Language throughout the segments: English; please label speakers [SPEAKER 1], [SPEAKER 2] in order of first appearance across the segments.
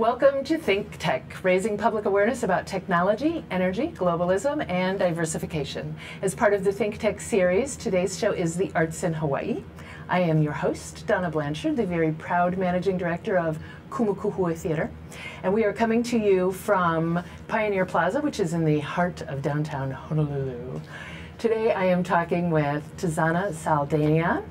[SPEAKER 1] Welcome to ThinkTech, raising public awareness about technology, energy, globalism, and diversification. As part of the ThinkTech series, today's show is The Arts in Hawaii. I am your host, Donna Blanchard, the very proud managing director of Kumu Kahua Theater. And we are coming to you from Pioneer Plaza, which is in the heart of downtown Honolulu. Today I am talking with Tzana Saldania,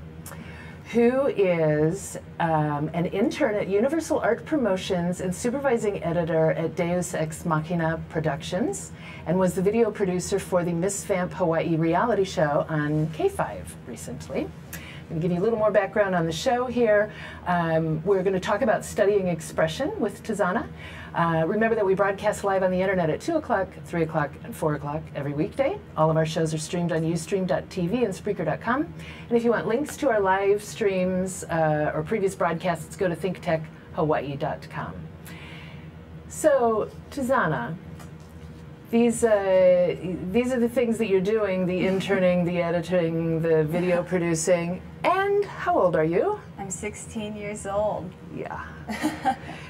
[SPEAKER 1] who is an intern at Universal Art Promotions and supervising editor at Deus Ex Machina Productions, and was the video producer for the Miss Vamp Hawaii reality show on K5 recently. I'm going to give you a little more background on the show here. We're going to talk about studying expression with Tzana. Remember that we broadcast live on the internet at 2 o'clock, 3 o'clock, and 4 o'clock every weekday. All of our shows are streamed on ustream.tv and Spreaker.com. And if you want links to our live streams or previous broadcasts, go to thinktechhawaii.com. So, Tzana, these are the things that you're doing, the interning, the editing, the video producing. And how old are you?
[SPEAKER 2] I'm 16 years old.
[SPEAKER 1] Yeah,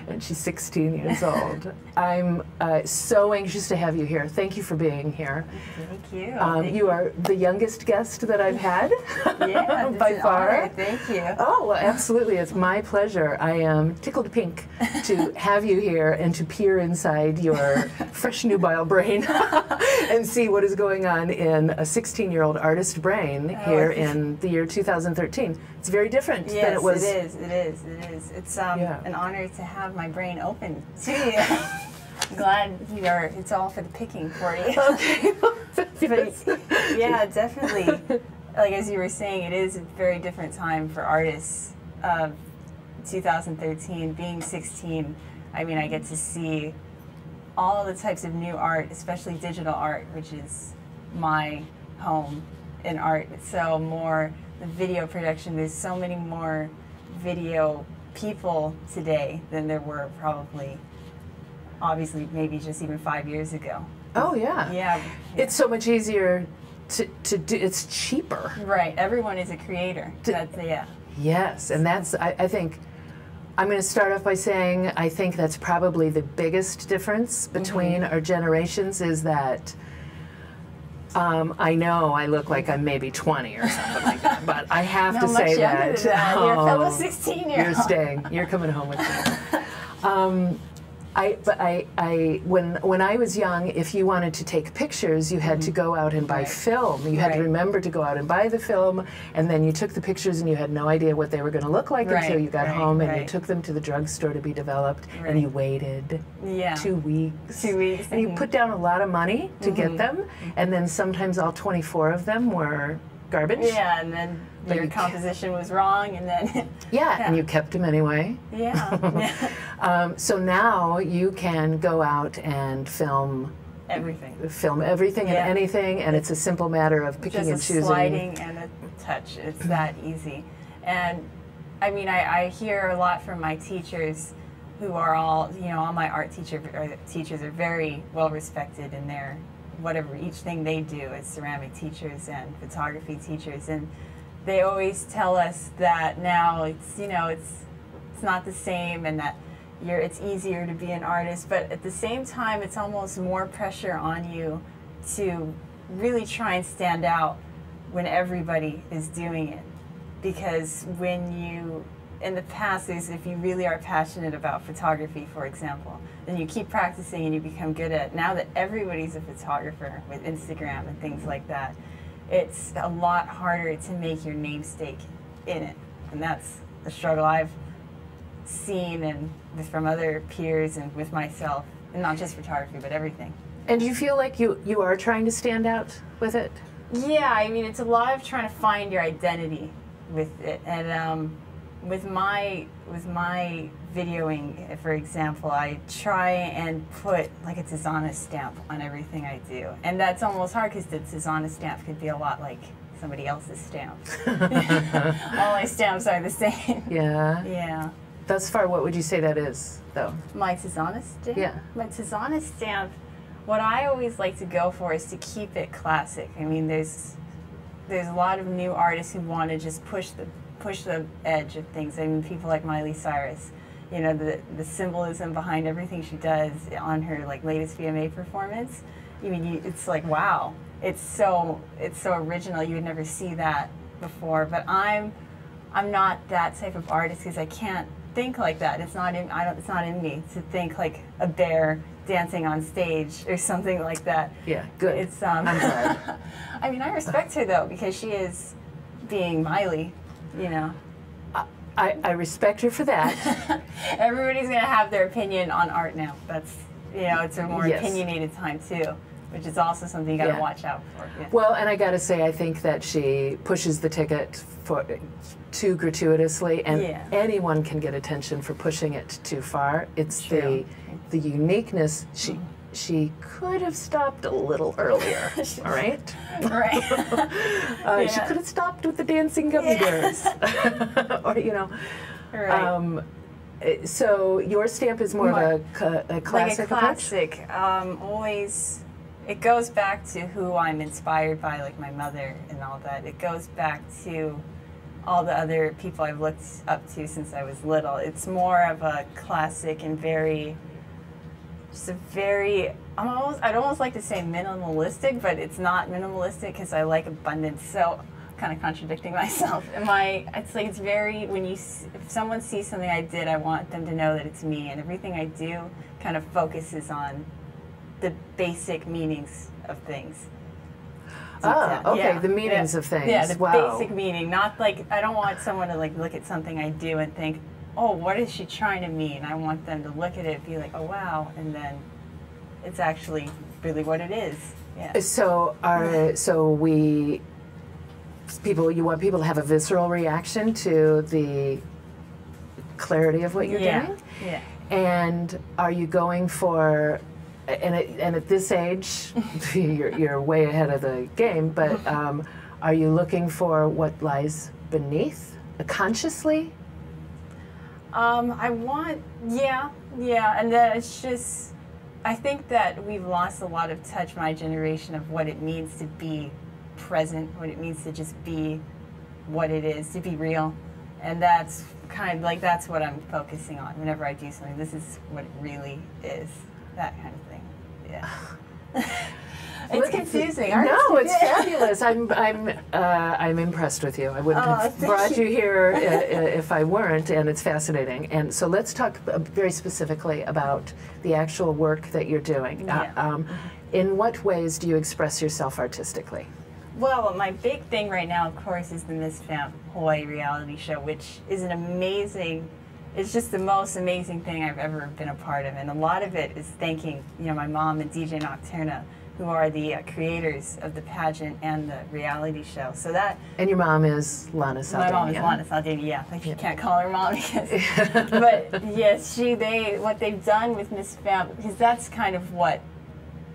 [SPEAKER 1] and she's 16 years old. I'm so anxious to have you here. Thank you for being here.
[SPEAKER 2] Thank you.
[SPEAKER 1] You are the youngest guest that I've had,
[SPEAKER 2] yeah,
[SPEAKER 1] by far.
[SPEAKER 2] Honor. Thank you.
[SPEAKER 1] Oh, well, absolutely. It's my pleasure. I am tickled pink to have you here and to peer inside your fresh nubile brain and see what is going on in a 16-year-old artist brain here in the year 2013. It's very different than it was.
[SPEAKER 2] Yes, it is. It's an honor to have my brain open to you. I'm glad it's all for the picking for you.
[SPEAKER 1] Okay.
[SPEAKER 2] But, yeah, definitely. Like as you were saying, it is a very different time for artists. 2013, being 16, I mean, I get to see all the types of new art, especially digital art, which is my home in art. So more the video production, there's so many more video people today than there were probably, obviously, maybe just even 5 years ago.
[SPEAKER 1] Oh, yeah.
[SPEAKER 2] Yeah.
[SPEAKER 1] It's so much easier to do, it's cheaper.
[SPEAKER 2] Right, everyone is a creator. Yeah.
[SPEAKER 1] Yes, and that's, I think, I'm going to start off by saying I think that's probably the biggest difference between our generations is that I know I look like I'm maybe 20 or something like that, but I have to say that.
[SPEAKER 2] You're a fellow 16-year-old.
[SPEAKER 1] You're staying. You're coming home with me. When I was young, if you wanted to take pictures, you had to go out and buy film. You had to remember to go out and buy the film, and then you took the pictures and you had no idea what they were going to look like until you got home and you took them to the drugstore to be developed, and you waited 2 weeks.
[SPEAKER 2] 2 weeks.
[SPEAKER 1] And you put down a lot of money to get them, and then sometimes all 24 of them were garbage.
[SPEAKER 2] Yeah, and then your composition was wrong, and then
[SPEAKER 1] and you kept them anyway.
[SPEAKER 2] Yeah.
[SPEAKER 1] So now you can go out and film
[SPEAKER 2] everything.
[SPEAKER 1] And anything, and it's a simple matter of picking and choosing.
[SPEAKER 2] Just a sliding and a touch. It's that easy. And I mean, I hear a lot from my teachers, who are all my art teachers are very well respected in their whatever each thing they do as ceramic teachers and photography teachers, and they always tell us that now it's not the same, and that it's easier to be an artist, but at the same time it's almost more pressure on you to really try and stand out when everybody is doing it, because in the past, if you really are passionate about photography, for example, then you keep practicing and you become good at it. Now that everybody's a photographer with Instagram and things like that, it's a lot harder to make your namesake in it. And that's the struggle I've seen and from other peers and with myself, and not just photography, but everything.
[SPEAKER 1] And do you feel like you are trying to stand out with it?
[SPEAKER 2] Yeah, I mean, it's a lot of trying to find your identity with it. And with my videoing, for example, I try and put like a Tzana stamp on everything I do, and that's almost hard because the Tzana stamp could be a lot like somebody else's stamp. All my stamps are the same.
[SPEAKER 1] Yeah.
[SPEAKER 2] Yeah.
[SPEAKER 1] Thus far, what would you say that is, though?
[SPEAKER 2] My Tzana stamp?
[SPEAKER 1] Yeah.
[SPEAKER 2] My Tzana stamp, what I always like to go for is to keep it classic. I mean, there's a lot of new artists who want to just push the edge of things. I mean, people like Miley Cyrus, you know, the symbolism behind everything she does on her like latest VMA performance. I mean, it's like, wow, it's so original. You would never see that before. But I'm not that type of artist because I can't think like that. It's not in me to think like a bear dancing on stage or something like that.
[SPEAKER 1] Yeah, good.
[SPEAKER 2] It's
[SPEAKER 1] I'm glad.
[SPEAKER 2] I mean, I respect her though because she is being Miley, you know.
[SPEAKER 1] I respect her for that.
[SPEAKER 2] Everybody's gonna have their opinion on art now. That's, you know, it's a more
[SPEAKER 1] Yes.
[SPEAKER 2] opinionated time too, which is also something you gotta
[SPEAKER 1] Yeah.
[SPEAKER 2] watch out for. Yeah.
[SPEAKER 1] Well, and I got to say, I think that she pushes the ticket too gratuitously, and
[SPEAKER 2] Yeah.
[SPEAKER 1] anyone can get attention for pushing it too far. It's
[SPEAKER 2] True.
[SPEAKER 1] the uniqueness. She could have stopped a little earlier, all right?
[SPEAKER 2] Right.
[SPEAKER 1] She could have stopped with the dancing gummy bears, or you know.
[SPEAKER 2] Right.
[SPEAKER 1] So your stamp is more of a classic
[SPEAKER 2] like a
[SPEAKER 1] approach?
[SPEAKER 2] classic. Always, it goes back to who I'm inspired by, like my mother and all that. It goes back to all the other people I've looked up to since I was little. It's more of a classic and I'd almost like to say minimalistic, but it's not minimalistic because I like abundance. So kind of contradicting myself. It's like it's very, if someone sees something I did, I want them to know that it's me, and everything I do kind of focuses on the basic meanings of things.
[SPEAKER 1] Okay,
[SPEAKER 2] Yeah.
[SPEAKER 1] the meanings of things.
[SPEAKER 2] Yeah, the
[SPEAKER 1] wow.
[SPEAKER 2] basic meaning. Not like, I don't want someone to like look at something I do and think, oh, what is she trying to mean? I want them to look at it and be like, oh wow, and then it's actually really what it is. Yeah.
[SPEAKER 1] So you want people to have a visceral reaction to the clarity of what you're doing?
[SPEAKER 2] Yeah.
[SPEAKER 1] And are you going for, and at this age, you're way ahead of the game, but are you looking for what lies beneath, consciously?
[SPEAKER 2] And then it's just, I think that we've lost a lot of touch, my generation, of what it means to be present, what it means to just be what it is, to be real. And that's kind of like, that's what I'm focusing on whenever I do something. This is what it really is, that kind of thing. Yeah. It's confusing.
[SPEAKER 1] No, it's fabulous. I'm impressed with you. I wouldn't have brought you here if I weren't, and it's fascinating. And so let's talk very specifically about the actual work that you're doing.
[SPEAKER 2] Yeah.
[SPEAKER 1] In what ways do you express yourself artistically?
[SPEAKER 2] Well, my big thing right now, of course, is the Miss Vamp Hawaii reality show, which is it's just the most amazing thing I've ever been a part of. And a lot of it is thanking, my mom and DJ Nocturna, who are the creators of the pageant and the reality show. So that.
[SPEAKER 1] And your mom is Donna Saldania.
[SPEAKER 2] My mom is Donna Saldania. Yeah, like you can't call her mom because. But yes, what they've done with Miss Vamp, because that's kind of what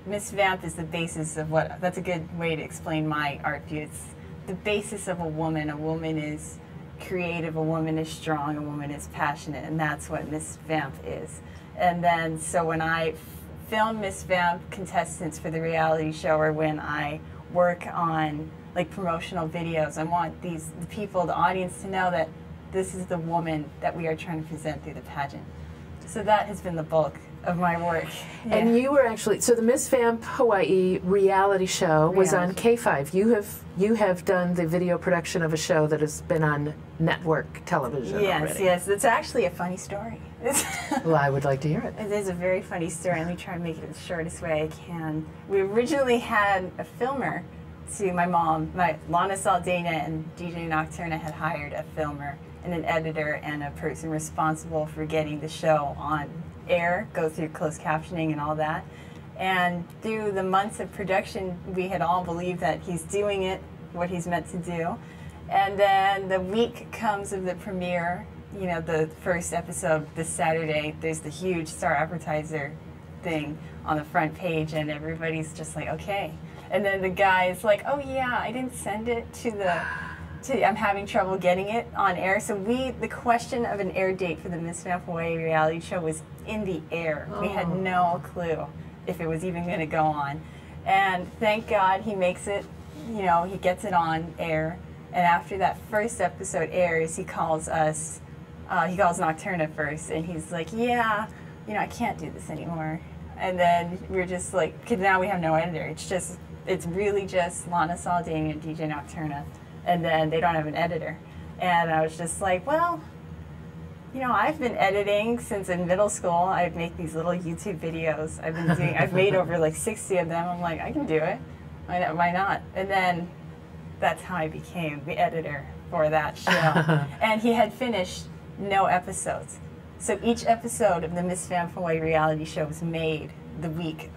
[SPEAKER 2] Miss Vamp is the basis of what. That's a good way to explain my art view. It's the basis of a woman. A woman is creative. A woman is strong. A woman is passionate, and that's what Miss Vamp is. And then so when I film Miss Vamp contestants for the reality show, or when I work on like promotional videos, I want the people, the audience, to know that this is the woman that we are trying to present through the pageant. So that has been the bulk of my work. Yeah.
[SPEAKER 1] And you were actually, so the Miss Vamp Hawaii reality show was on K5. You have done the video production of a show that has been on network television already.
[SPEAKER 2] Yes, it's actually a funny story.
[SPEAKER 1] Well, I would like to hear it.
[SPEAKER 2] It is a very funny story. Let me try and make it the shortest way I can. We originally had a filmer to my mom. Donna Saldania and DJ Nocturna had hired a filmer and an editor and a person responsible for getting the show on air, go through closed captioning and all that. And through the months of production, we had all believed that he's doing it, what he's meant to do. And then the week comes of the premiere, the first episode this Saturday, there's the huge star appetizer thing on the front page, and everybody's just like, okay. And then the guy is like, oh yeah, I didn't send it I'm having trouble getting it on air. So the question of an air date for the Miss Vamp Hawaii reality show was in the air. We had no clue if it was even going to go on. And thank God he makes it, he gets it on air. And after that first episode airs, he calls us he calls Nocturna first, and he's like, yeah, you know, I can't do this anymore. And then we're just like, because now we have no editor. It's really just Tzana Saldania and DJ Nocturna, and then they don't have an editor. And I was just like, well, you know, I've been editing since in middle school. I make these little YouTube videos. I've made over like 60 of them. I'm like, I can do it. Why not? And then that's how I became the editor for that show. And he had finished no episodes. So each episode of the Miss Vamp Hawaii reality show was made the week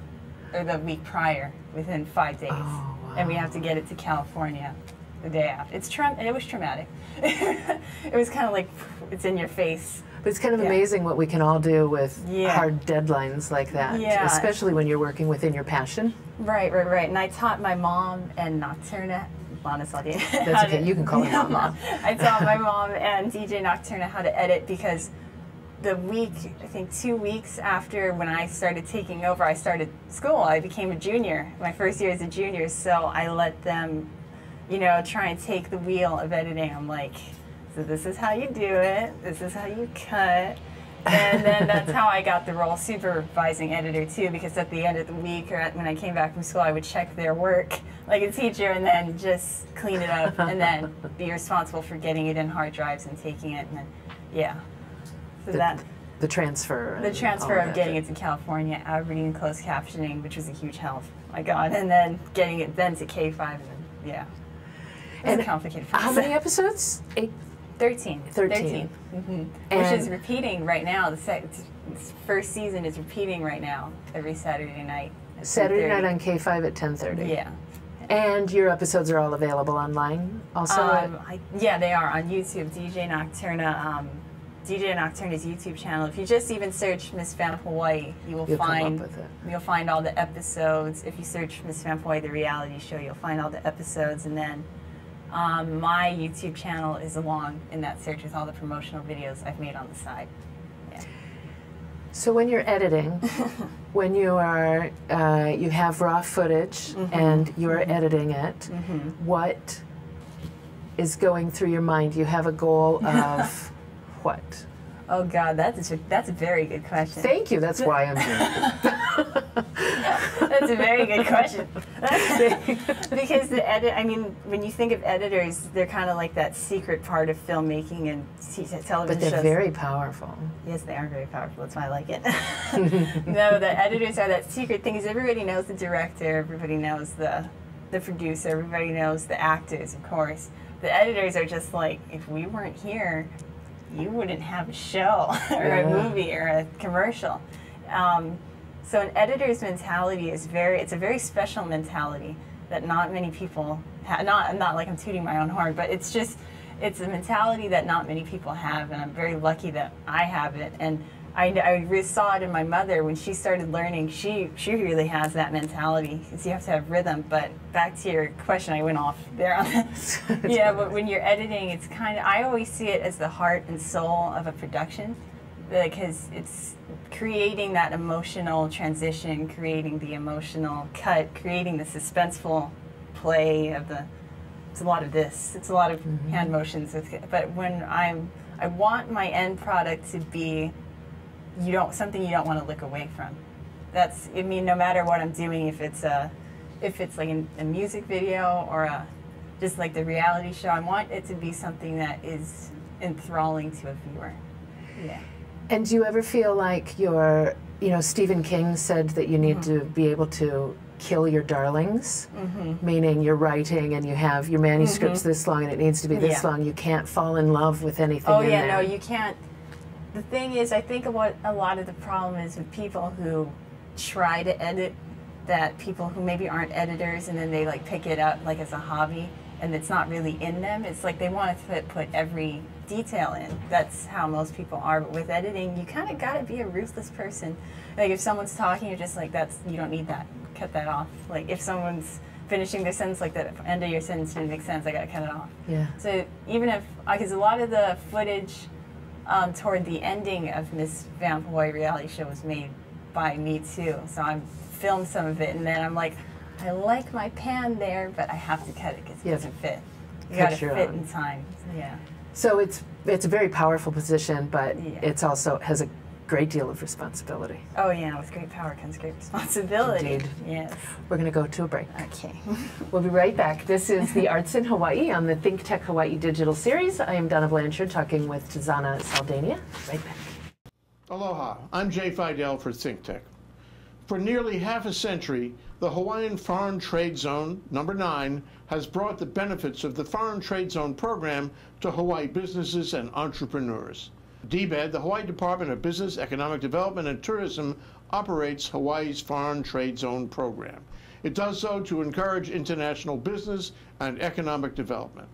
[SPEAKER 2] prior, within 5 days.
[SPEAKER 1] Oh, wow.
[SPEAKER 2] And we have to get it to California the day after. It was traumatic. It was kind of like, it's in your face.
[SPEAKER 1] But it's kind of amazing what we can all do with hard deadlines like that, especially when you're working within your passion.
[SPEAKER 2] Right. And I taught my mom and Nocturna, Donna Saldania.
[SPEAKER 1] That's okay, you can call her mom.
[SPEAKER 2] I taught my mom and DJ Nocturna how to edit, because the week, I think 2 weeks after when I started taking over, I started school. I became a junior, my first year as a junior, so I let them, you know, try and take the wheel of editing. I'm like, so this is how you do it, this is how you cut. And then that's how I got the role supervising editor too, because at the end of the week or when I came back from school, I would check their work like a teacher and then just clean it up and then be responsible for getting it in hard drives and taking it. And then, so
[SPEAKER 1] the transfer
[SPEAKER 2] of getting it to California, Aberdeen closed captioning, which was a huge help. My God, and then getting it then to K5, and then it's complicated.
[SPEAKER 1] How many episodes?
[SPEAKER 2] 13.
[SPEAKER 1] 13.
[SPEAKER 2] Mm-hmm. Which is repeating right now. The first season is repeating right now every Saturday night.
[SPEAKER 1] Saturday night on K5 at 10:30.
[SPEAKER 2] Yeah.
[SPEAKER 1] And your episodes are all available online also?
[SPEAKER 2] Yeah, they are on YouTube. DJ Nocturna. DJ Nocturna's YouTube channel. If you just even search Miss Vamp Hawaii, you'll find all the episodes. If you search Miss Vamp Hawaii, the reality show, you'll find all the episodes. And then my YouTube channel is along in that search with all the promotional videos I've made on the side. Yeah.
[SPEAKER 1] So when you're editing, when you are you have raw footage and you're editing it, what is going through your mind? You have a goal of what?
[SPEAKER 2] Oh God, that's a very good question.
[SPEAKER 1] Thank you. That's why I'm here.
[SPEAKER 2] That's a very good question. Because the I mean, when you think of editors, they're kind of like that secret part of filmmaking and television shows.
[SPEAKER 1] But they're very powerful.
[SPEAKER 2] Yes, they are very powerful. That's why I like it. No, the editors are that secret thing. Is everybody knows the director, everybody knows the producer, everybody knows the actors, of course. The editors are just like, if we weren't here, you wouldn't have a show or a movie or a commercial. So an editor's mentality is it's a very special mentality that not many people have. Not like I'm tooting my own horn, but it's a mentality that not many people have, and I'm very lucky that I have it. And I really saw it in my mother when she started learning. She really has that mentality, because you have to have rhythm. But back to your question, I went off there on that. Yeah, but when you're editing, it's kind of, I always see it as the heart and soul of a production, because it's creating that emotional transition, creating the emotional cut, creating the suspenseful play of the. It's a lot of this. It's a lot of hand motions. But when I want my end product to be something you don't want to look away from. I mean, no matter what I'm doing, if it's like a music video or just like the reality show, I want it to be something that is enthralling to a viewer. Yeah.
[SPEAKER 1] And do you ever feel like Stephen King said that you need to be able to kill your darlings, meaning you're writing and you have your manuscript's this long and it needs to be this long. You can't fall in love with anything in there.
[SPEAKER 2] No, you can't. The thing is, I think what a lot of the problem is with people who try to edit, that people who maybe aren't editors and then they like pick it up like as a hobby and it's not really in them. It's like they want to put every detail in. That's how most people are. But with editing, you kind of got to be a ruthless person. Like if someone's talking, you're just like, you don't need that. Cut that off. Like if someone's finishing their sentence, like the end of your sentence didn't make sense, I got to cut it off. Yeah. So even if, because a lot of the footage toward the ending of Miss Vamp Hawaii reality show was made by me too. So I filmed some of it, and then I'm like, I like my pan there, but I have to cut it because it doesn't fit. You got to fit in time. Yeah.
[SPEAKER 1] So it's a very powerful position, but
[SPEAKER 2] Yeah.
[SPEAKER 1] it's also has a great deal of responsibility.
[SPEAKER 2] Oh yeah, with great power comes great responsibility.
[SPEAKER 1] Indeed.
[SPEAKER 2] Yes.
[SPEAKER 1] We're going to go to a break.
[SPEAKER 2] Okay.
[SPEAKER 1] We'll be right back. This is the Arts in Hawaii on the ThinkTech Hawaii digital series. I am Donna Blanchard talking with Tzana Saldania. Right back.
[SPEAKER 3] Aloha, I'm Jay Fidel for ThinkTech. For nearly half a century, the Hawaiian Foreign Trade Zone, number 9, has brought the benefits of the Foreign Trade Zone program to Hawaii businesses and entrepreneurs. DBED, the Hawaii Department of Business, Economic Development and Tourism, operates Hawaii's Foreign Trade Zone program. It does so to encourage international business and economic development.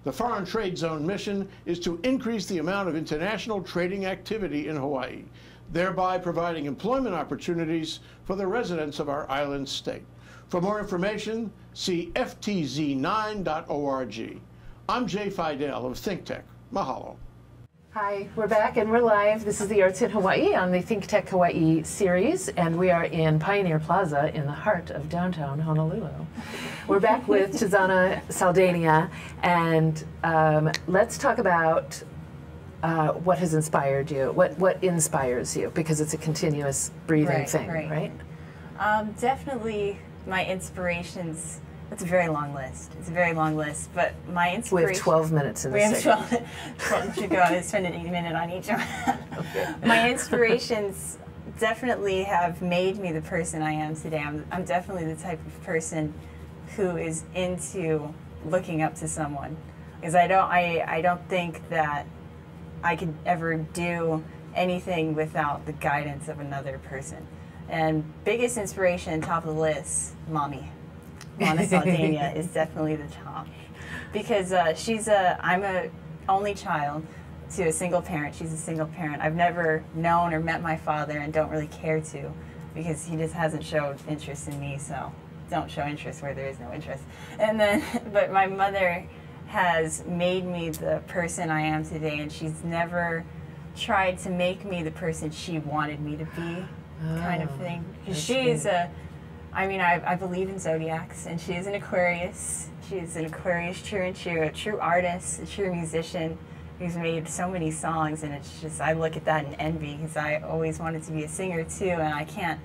[SPEAKER 3] The Foreign Trade Zone mission is to increase the amount of international trading activity in Hawaii, thereby providing employment opportunities for the residents of our island state. For more information, see ftz9.org. I'm Jay Fidel of ThinkTech. Mahalo.
[SPEAKER 1] Hi, we're back and we're live. This is the Arts in Hawaii on the ThinkTech Hawaii series, and we are in Pioneer Plaza in the heart of downtown Honolulu. We're back with Tzana Saldania, and let's talk about what has inspired you, what inspires you, because it's a continuous breathing thing, right?
[SPEAKER 2] Definitely my inspirations. It's a very long list. It's a very long list, but my inspiration.
[SPEAKER 1] We have 12 minutes in
[SPEAKER 2] we
[SPEAKER 1] this
[SPEAKER 2] have 12 to go. I spend a minute on each one.
[SPEAKER 1] Okay.
[SPEAKER 2] My inspirations definitely have made me the person I am today. I'm definitely the type of person who is into looking up to someone, because I don't think that I could ever do anything without the guidance of another person. And biggest inspiration, top of the list, mommy. Tzana Saldania is definitely the top, because I'm a only child to a single parent. She's a single parent. I've never known or met my father, and don't really care to, because he just hasn't showed interest in me. So don't show interest where there is no interest. And then, but my mother has made me the person I am today, and she's never tried to make me the person she wanted me to be, kind of thing. Because she's I believe in zodiacs, and she is an Aquarius. She's an Aquarius true and true, a true artist, a true musician who's made so many songs, and it's just, I look at that in envy, because I always wanted to be a singer too, and I can't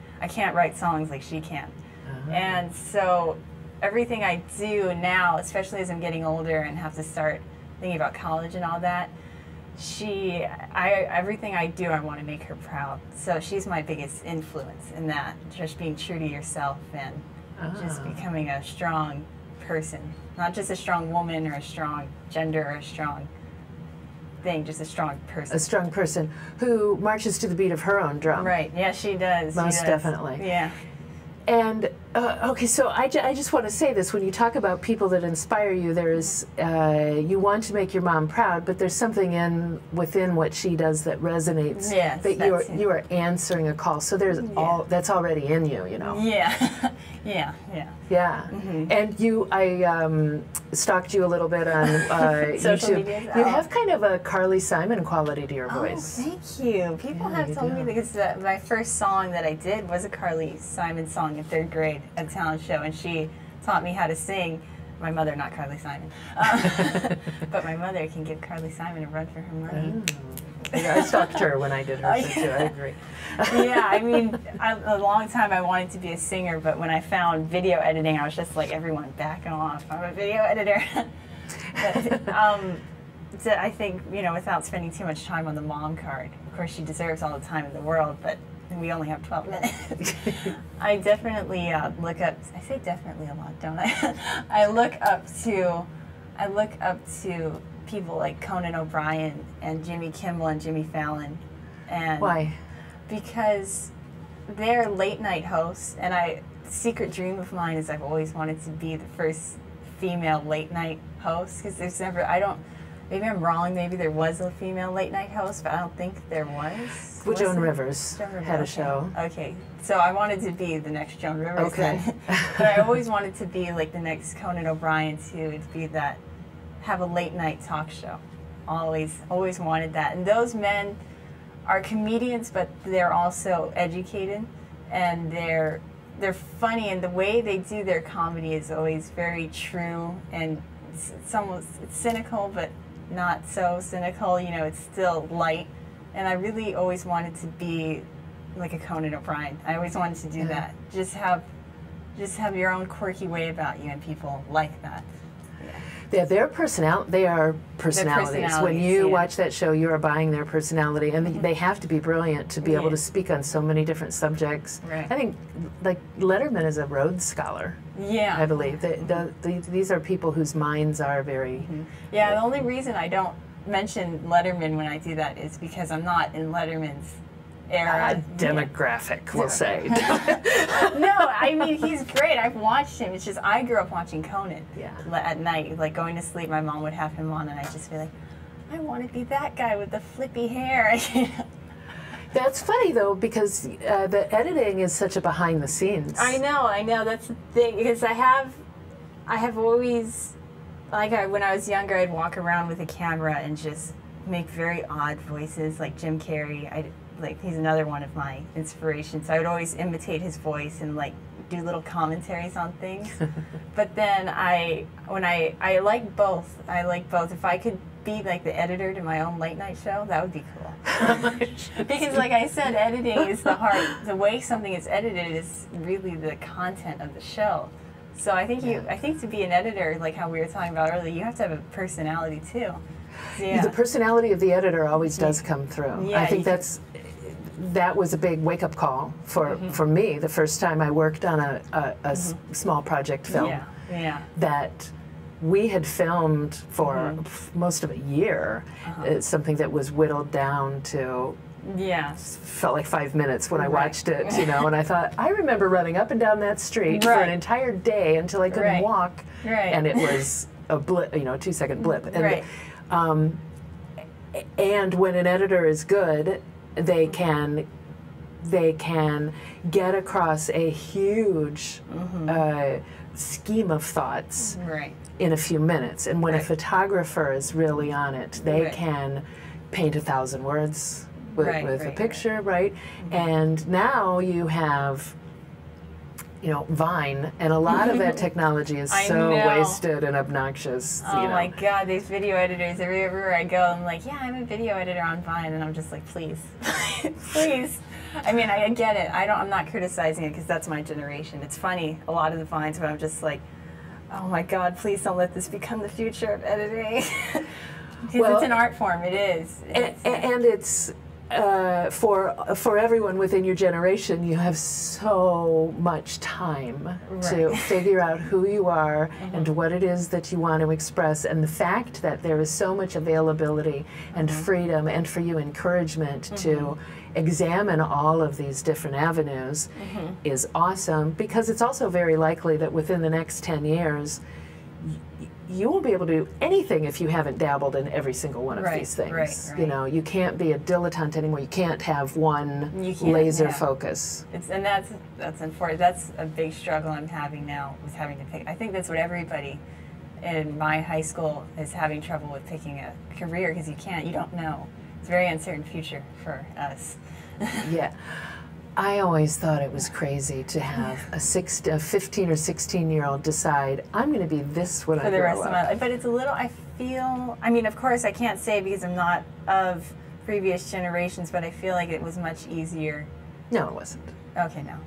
[SPEAKER 2] write songs like she can. And so everything I do now, especially as I'm getting older and have to start thinking about college and all that, everything I do, I want to make her proud. So she's my biggest influence in that, just being true to yourself and just becoming a strong person. Not just a strong woman or a strong gender or a strong thing, just a strong person.
[SPEAKER 1] A strong person who marches to the beat of her own drum.
[SPEAKER 2] Right, yeah, she does.
[SPEAKER 1] Most definitely.
[SPEAKER 2] Yeah.
[SPEAKER 1] And, okay, so I just want to say this. When you talk about people that inspire you, there's, you want to make your mom proud, but there's something within what she does that resonates.
[SPEAKER 2] Yes,
[SPEAKER 1] that you are answering a call. So there's that's already in you, you know.
[SPEAKER 2] Yeah, yeah.
[SPEAKER 1] And I stalked you a little bit on
[SPEAKER 2] Social
[SPEAKER 1] YouTube.
[SPEAKER 2] media?
[SPEAKER 1] You have kind of a Carly Simon quality to your voice.
[SPEAKER 2] Oh, thank you. People have told me, because my first song that I did was a Carly Simon song in 3rd grade at a talent show, and she taught me how to sing. My mother, not Carly Simon, but my mother can give Carly Simon a run for her money.
[SPEAKER 1] Yeah, I stalked her when I did her show too. I agree.
[SPEAKER 2] Yeah, I mean, a long time I wanted to be a singer, but when I found video editing, I was just like, everyone, back off. I'm a video editor. But, I think, without spending too much time on the mom card, of course she deserves all the time in the world, but we only have 12 minutes. I definitely look up, I say definitely a lot, don't I? I look up to people like Conan O'Brien and Jimmy Kimmel and Jimmy Fallon. And
[SPEAKER 1] why?
[SPEAKER 2] Because they're late night hosts, and secret dream of mine is I've always wanted to be the first female late night host, because there's never, maybe I'm wrong, maybe there was a female late night host, but I don't think there was.
[SPEAKER 1] Well, Joan Rivers had a show.
[SPEAKER 2] Okay, so I wanted to be the next Joan Rivers then. But I always wanted to be like the next Conan O'Brien too, to be that, have a late night talk show. Always wanted that. And those men are comedians, but they're also educated, and they're funny, and the way they do their comedy is always very true, and it's almost cynical, but not so cynical. You know, it's still light. And I really always wanted to be like a Conan O'Brien. I always wanted to do that. Just have your own quirky way about you, and people like that.
[SPEAKER 1] Yeah, they are personalities. When you watch that show, you are buying their personality, and they have to be brilliant to be able to speak on so many different subjects.
[SPEAKER 2] Right.
[SPEAKER 1] I think, like, Letterman is a Rhodes Scholar.
[SPEAKER 2] Yeah.
[SPEAKER 1] I believe. These are people whose minds are very...
[SPEAKER 2] Yeah, the only reason I don't mention Letterman when I do that is because I'm not in Letterman's era.
[SPEAKER 1] Demographic, we'll say.
[SPEAKER 2] No, I mean, he's great. I've watched him. It's just I grew up watching Conan at night. Like, going to sleep, my mom would have him on, and I'd just be like, I want to be that guy with the flippy hair.
[SPEAKER 1] That's funny, though, because the editing is such a behind the scenes.
[SPEAKER 2] I know. That's the thing, because I have always, like, when I was younger, I'd walk around with a camera and just make very odd voices, like Jim Carrey. Like, he's another one of my inspirations. So I would always imitate his voice and, like, do little commentaries on things. But then I like both. I like both. If I could be like the editor to my own late night show, that would be cool. Because, like I said, editing is the heart. The way something is edited is really the content of the show. So I think to be an editor, like how we were talking about earlier, you have to have a personality too. So,
[SPEAKER 1] the personality of the editor always does come through. I think that was a big wake-up call for me the first time I worked on a small project film. That we had filmed for most of a year. Something that was whittled down to felt like 5 minutes when I watched it, you know, and I thought, I remember running up and down that street for an entire day until I couldn't walk, and it was a blip, you know, a 2-second blip. And, and when an editor is good, they can get across a huge scheme of thoughts in a few minutes. And when a photographer is really on it, they can paint 1,000 words with a picture, And now you have, you know, Vine, and a lot of that technology is so wasted and obnoxious.
[SPEAKER 2] Oh, you know. My God, these video editors, everywhere I go, I'm like, yeah, I'm a video editor on Vine, and I'm just like, please, please. I mean, I get it. I'm not criticizing it because that's my generation. It's funny, a lot of the Vines, but I'm just like, oh my God, please don't let this become the future of editing. Because it's an art form, it is.
[SPEAKER 1] And it's, for everyone within your generation, you have so much time to figure out who you are and what it is that you want to express, and the fact that there is so much availability and freedom, and for you encouragement to examine all of these different avenues is awesome, because it's also very likely that within the next 10 years you won't be able to do anything if you haven't dabbled in every single one of these things. You know, you can't be a dilettante anymore. You can't have one laser focus.
[SPEAKER 2] And that's unfortunate. That's a big struggle I'm having now with having to pick. I think that's what everybody in my high school is having trouble with, picking a career, because you don't know. It's a very uncertain future for us.
[SPEAKER 1] I always thought it was crazy to have a 15 or 16-year-old decide, I'm going to be this when I grow up. For the rest of my life.
[SPEAKER 2] But it's a little, I feel, I mean, of course I can't say because I'm not of previous generations, but I feel like it was much easier.
[SPEAKER 1] No, it wasn't.
[SPEAKER 2] Okay, no.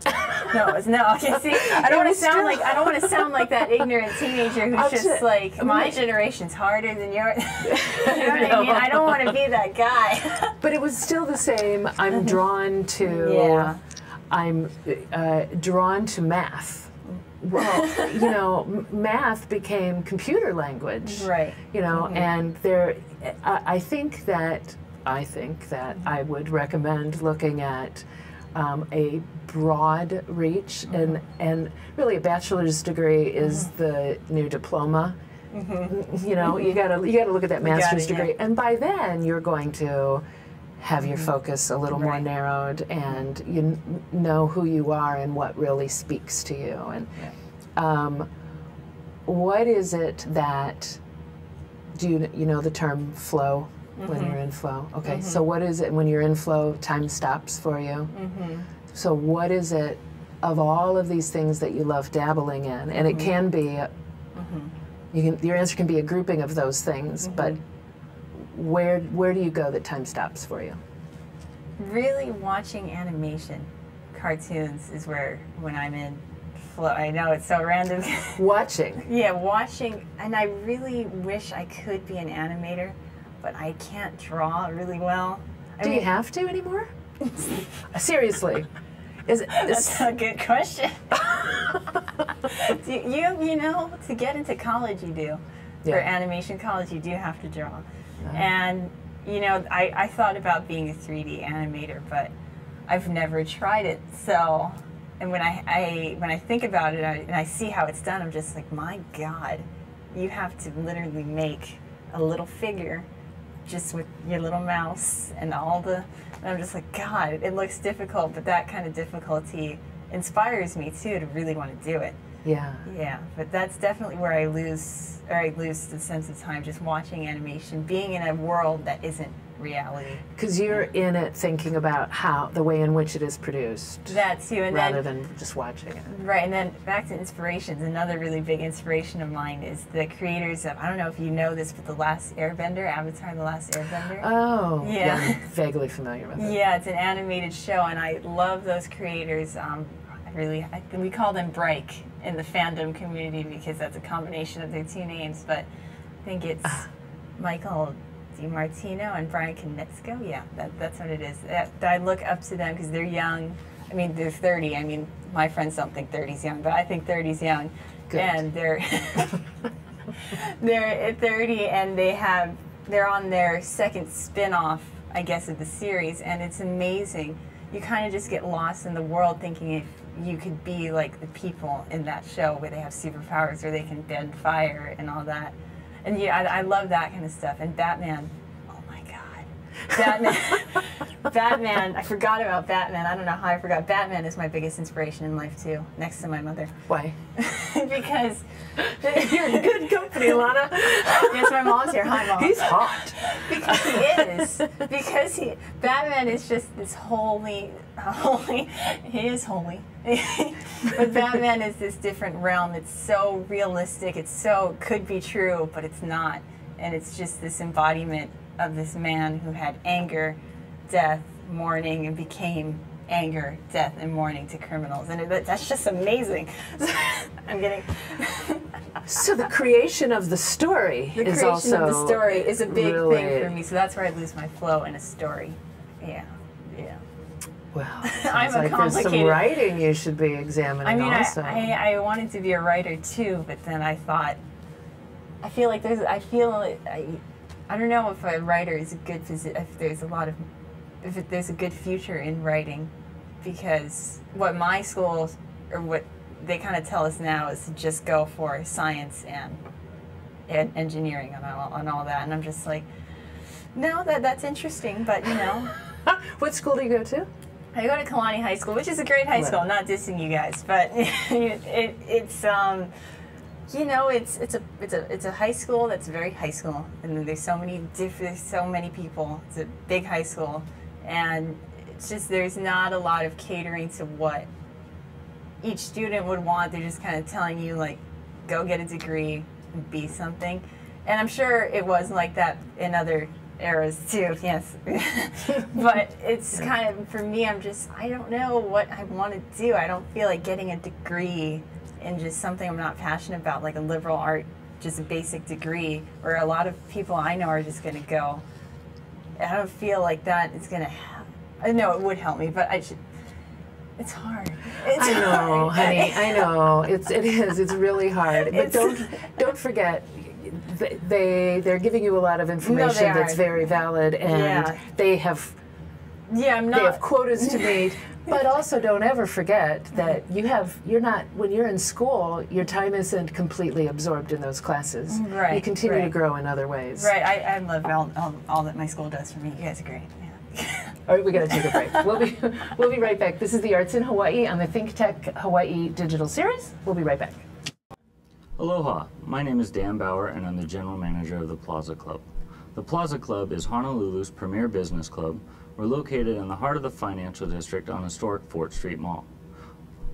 [SPEAKER 2] Okay, see, I don't want to sound like that ignorant teenager who's just like, my generation's harder than yours. You know what I mean? I don't want to be that guy.
[SPEAKER 1] But it was still the same. I'm drawn to drawn to math. Well, you know, math became computer language. You know, and I think that I would recommend looking at a broad reach, and really a bachelor's degree is the new diploma. You know, you gotta look at that master's degree, and by then you're going to have your focus a little more narrowed, and you know who you are and what really speaks to you. And what is it that, do you know the term flow? When you're in flow. Okay, so what is it when you're in flow? Time stops for you. So what is it of all of these things that you love dabbling in? And it can be, your answer can be a grouping of those things, but where do you go that time stops for you?
[SPEAKER 2] Really watching animation. Cartoons is when I'm in flow. I know it's so random.
[SPEAKER 1] Watching.
[SPEAKER 2] Yeah, watching. And I really wish I could be an animator, but I can't draw really well.
[SPEAKER 1] Do you have to anymore? Seriously.
[SPEAKER 2] That's a good question. You know, to get into college you do. For animation college you do have to draw. And, you know, I thought about being a 3D animator, but I've never tried it. So, and when I think about it and I see how it's done, I'm just like, my God, you have to literally make a little figure just with your little mouse and and I'm just like, God, it looks difficult, but that kind of difficulty inspires me too to really want to do it.
[SPEAKER 1] Yeah.
[SPEAKER 2] Yeah, but that's definitely where I lose the sense of time, just watching animation, being in a world that isn't reality.
[SPEAKER 1] Because you're in it thinking about the way in which it is produced.
[SPEAKER 2] That too, and
[SPEAKER 1] rather than just watching it.
[SPEAKER 2] Right, and then back to inspirations. Another really big inspiration of mine is the creators of, I don't know if you know this, but The Last Airbender, Avatar: The Last Airbender.
[SPEAKER 1] Oh,
[SPEAKER 2] yeah.
[SPEAKER 1] I'm vaguely familiar with it.
[SPEAKER 2] Yeah, it's an animated show, and I love those creators. We call them Break in the fandom community because that's a combination of their two names, but I think it's Michael DiMartino and Brian Konietzko. Yeah, that's what it is. I look up to them because they're young. I mean, they're 30. I mean, my friends don't think 30's young, but I think 30's young.
[SPEAKER 1] Good.
[SPEAKER 2] And they're at 30, and they're on their second spin-off, I guess, of the series, and it's amazing. You kind of just get lost in the world thinking if you could be like the people in that show where they have superpowers or they can bend fire and all that. And yeah, I love that kind of stuff. And Batman, oh my God. Batman, I forgot about Batman. I don't know how I forgot. Batman is my biggest inspiration in life too, next to my mother.
[SPEAKER 1] Why?
[SPEAKER 2] Because
[SPEAKER 1] you're in good company, Lana.
[SPEAKER 2] Yes, my mom's here. Hi, Mom.
[SPEAKER 1] He's hot.
[SPEAKER 2] Because he is. Because Batman is just this holy, he is holy. But Batman is this different realm. It's so realistic. Could be true, but it's not. And it's just this embodiment of this man who had anger, death, mourning, and became anger, death, and mourning to criminals. And that's just amazing. I'm getting...
[SPEAKER 1] So the creation of the story
[SPEAKER 2] is a big thing for me. So that's where I lose my flow in a story. Yeah.
[SPEAKER 1] Well,
[SPEAKER 2] I'm
[SPEAKER 1] like there's some writing you should be examining.
[SPEAKER 2] I mean,
[SPEAKER 1] also.
[SPEAKER 2] I wanted to be a writer too, but then I thought, I don't know if a writer is a good if there's a good future in writing, because what my schools, or what they kind of tell us now, is to just go for science and engineering on all that, and I'm just like, no, that's interesting, but you know.
[SPEAKER 1] What school do you go to?
[SPEAKER 2] I go to Kalani High School, which is a great high school. I'm not dissing you guys, but it's you know, it's a high school that's very high school, and there's so many people. It's a big high school, and it's just there's not a lot of catering to what each student would want. They're just kind of telling you like, go get a degree and be something, and I'm sure it was like that in other eras too, yes. But it's kind of, for me, I don't know what I want to do. I don't feel like getting a degree in just something I'm not passionate about, like a liberal art, just a basic degree, where a lot of people I know are just going to go. I don't feel like that is going to help. I know it would help me, but it's hard.
[SPEAKER 1] I know, honey, I know. It is. It's really hard. But don't forget, they're giving you a lot of information that's very valid, and they have quotas to meet. But also, don't ever forget that when you're in school, your time isn't completely absorbed in those classes.
[SPEAKER 2] Right.
[SPEAKER 1] You continue to grow in other ways.
[SPEAKER 2] Right. I love all that my school does for me. You guys are great. Yeah.
[SPEAKER 1] All right, we got to take a break. We'll be right back. This is the Arts in Hawaii on the ThinkTech Hawaii digital series. We'll be right back.
[SPEAKER 4] Aloha, my name is Dan Bauer and I'm the General Manager of the Plaza Club. The Plaza Club is Honolulu's premier business club. We're located in the heart of the financial district on historic Fort Street Mall.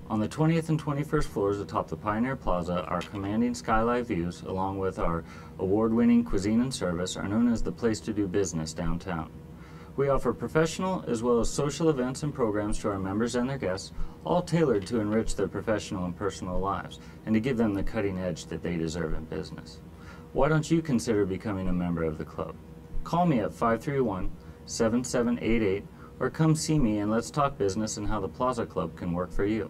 [SPEAKER 4] On the 20th and 21st floors atop the Pioneer Plaza, our commanding skylight views, along with our award-winning cuisine and service, are known as the place to do business downtown. We offer professional as well as social events and programs to our members and their guests, all tailored to enrich their professional and personal lives and to give them the cutting edge that they deserve in business. Why don't you consider becoming a member of the club? Call me at 531-7788 or come see me and let's talk business and how the Plaza Club can work for you.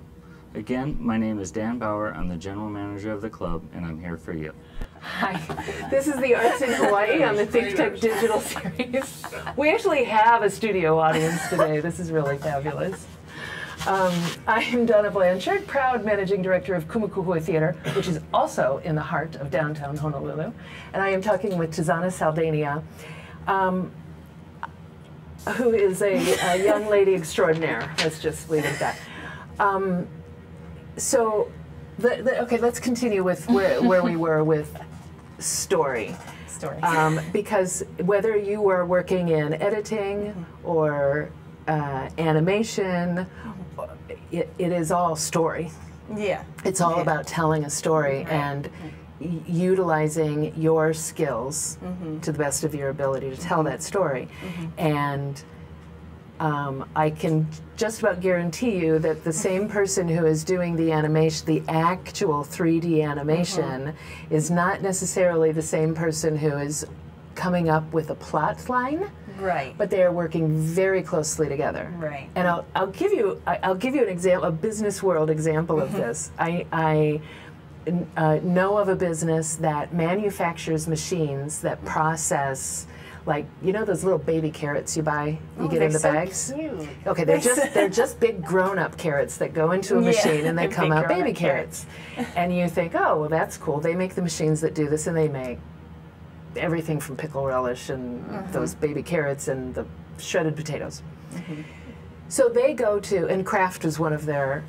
[SPEAKER 4] Again, my name is Dan Bauer. I'm the general manager of the club, and I'm here for you.
[SPEAKER 1] Hi, this is the Arts in Hawaii on the ThinkTech digital series. We actually have a studio audience today. This is really fabulous. I'm Donna Blanchard, proud managing director of Kumu Theater, which is also in the heart of downtown Honolulu. And I am talking with Tzana Saldania, who is a young lady extraordinaire. Let's just leave it at that. So, okay, let's continue with where we were with story. Because whether you are working in editing or animation, it is all story.
[SPEAKER 2] Yeah.
[SPEAKER 1] It's all about telling a story and utilizing your skills to the best of your ability to tell that story. And I can just about guarantee you that the same person who is doing the animation, the actual 3D animation, is not necessarily the same person who is coming up with a plot line.
[SPEAKER 2] Right.
[SPEAKER 1] But they are working very closely together.
[SPEAKER 2] Right.
[SPEAKER 1] And I'll give you an example, a business world example of this. I know of a business that manufactures machines that process, like, you know those little baby carrots you buy, you get in the bags?
[SPEAKER 2] Cute.
[SPEAKER 1] Okay, they're just big grown-up carrots that go into a machine and they come out baby carrots. And you think, oh, well, that's cool. They make the machines that do this, and they make everything from pickle relish and those baby carrots and the shredded potatoes. So they go to, and Kraft was one of their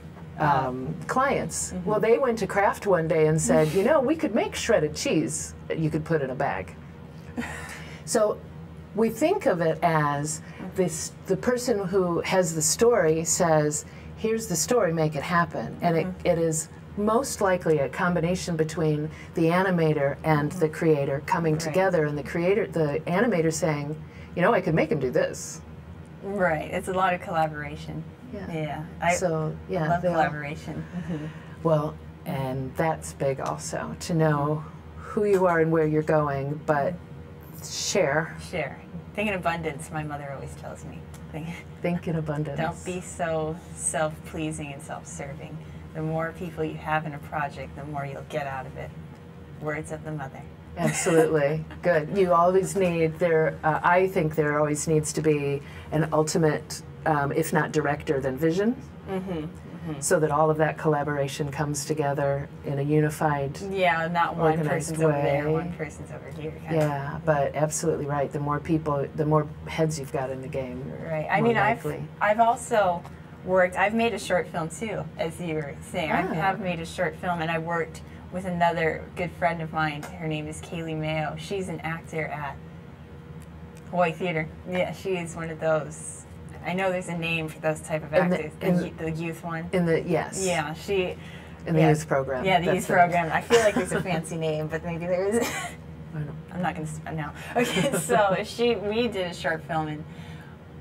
[SPEAKER 1] clients. Well, they went to Kraft one day and said, you know, we could make shredded cheese that you could put in a bag. So we think of it as the person who has the story says, here's the story, make it happen. And it is most likely a combination between the animator and the creator coming together, and the animator saying, you know, I could make him do this.
[SPEAKER 2] Right. It's a lot of collaboration. Yeah. I love collaboration.
[SPEAKER 1] Well, and that's big also, to know who you are and where you're going, but share.
[SPEAKER 2] Think in abundance, my mother always tells me.
[SPEAKER 1] Think in abundance.
[SPEAKER 2] Don't be so self-pleasing and self-serving. The more people you have in a project, the more you'll get out of it. Words of the mother.
[SPEAKER 1] Absolutely. Good. You always need, I think there always needs to be an ultimate, if not director, then vision. So that all of that collaboration comes together in a unified,
[SPEAKER 2] not one person's over there, one person's over here.
[SPEAKER 1] Yeah, but absolutely right. The more people, the more heads you've got in the game.
[SPEAKER 2] Right. I mean, I've also worked, I've made a short film too, as you were saying. I have made a short film, and I worked with another good friend of mine. Her name is Kaylee Mayo. She's an actor at Hawaii Theater. Yeah, she is one of those. I know there's a name for those type of actors. The youth one.
[SPEAKER 1] Yes.
[SPEAKER 2] Yeah, she.
[SPEAKER 1] In the youth program.
[SPEAKER 2] Yeah, the youth program. I feel like there's a fancy name, but maybe there isn't. I'm not going to now. Okay, so we did a short film,